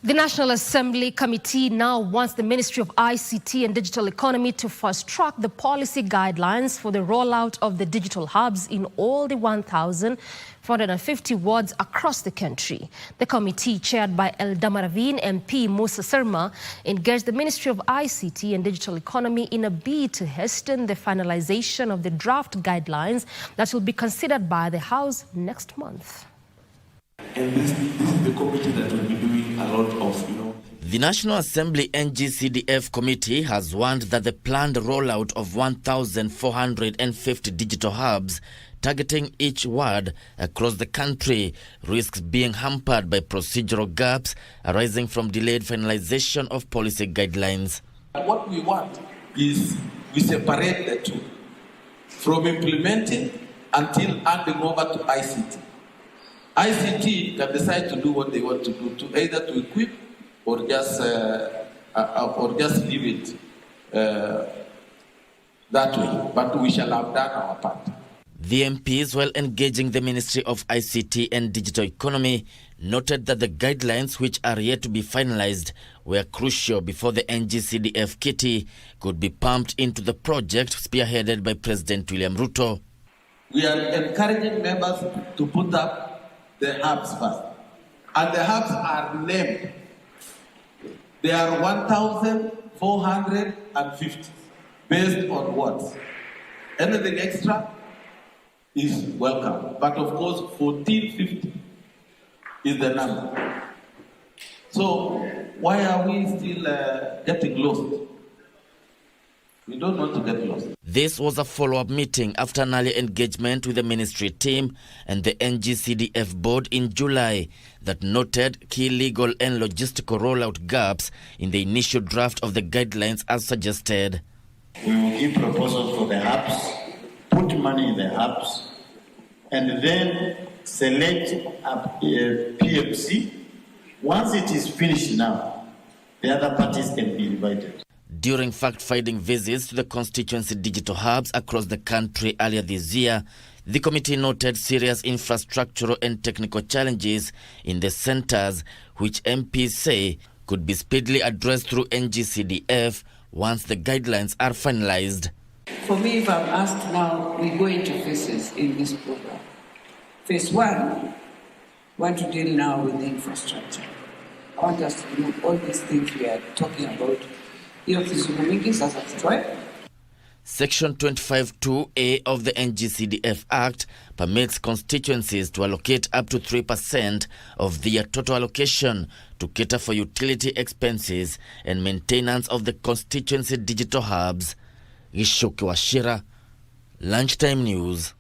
The National Assembly Committee now wants the Ministry of ICT and Digital Economy to fast-track the policy guidelines for the rollout of the digital hubs in all the 1,450 wards across the country. The committee, chaired by Eldama Ravine MP Musa Sirma, engaged the Ministry of ICT and Digital Economy in a bid to hasten the finalization of the draft guidelines that will be considered by the House next month. And this is the committee that will be doing a lot of, The National Assembly NG-CDF Committee has warned that the planned rollout of 1,450 digital hubs targeting each ward across the country risks being hampered by procedural gaps arising from delayed finalization of policy guidelines. What we want is we separate the two from implementing until handing over to ICT. ICT can decide to do what they want to do, to either to equip or just leave it that way. But we shall have done our part. The MPs, while engaging the Ministry of ICT and Digital Economy, noted that the guidelines, which are yet to be finalized, were crucial before the NG-CDF kitty could be pumped into the project spearheaded by President William Ruto. We are encouraging members to put up the hubs first. And the hubs are named. They are 1,450 based on what? Anything extra is welcome. But of course, 1,450 is the number. So why are we still getting lost? We don't want to get lost. This was a follow-up meeting after an earlier engagement with the ministry team and the NG-CDF board in July that noted key legal and logistical rollout gaps in the initial draft of the guidelines as suggested. We will give proposals for the hubs, put money in the hubs, and then select a PMC. Once it is finished now, the other parties can be invited. During fact-finding visits to the constituency digital hubs across the country earlier this year, the committee noted serious infrastructural and technical challenges in the centres, which MPs say could be speedily addressed through NG-CDF once the guidelines are finalised. For me, if I'm asked now, we go into phases in this program. Phase one, we want to deal now with the infrastructure. I want us to do all these things we are talking about. Section 25(2)(a) of the NG-CDF Act permits constituencies to allocate up to 3% of their total allocation to cater for utility expenses and maintenance of the constituency digital hubs. Gishoki Washira, Lunchtime News.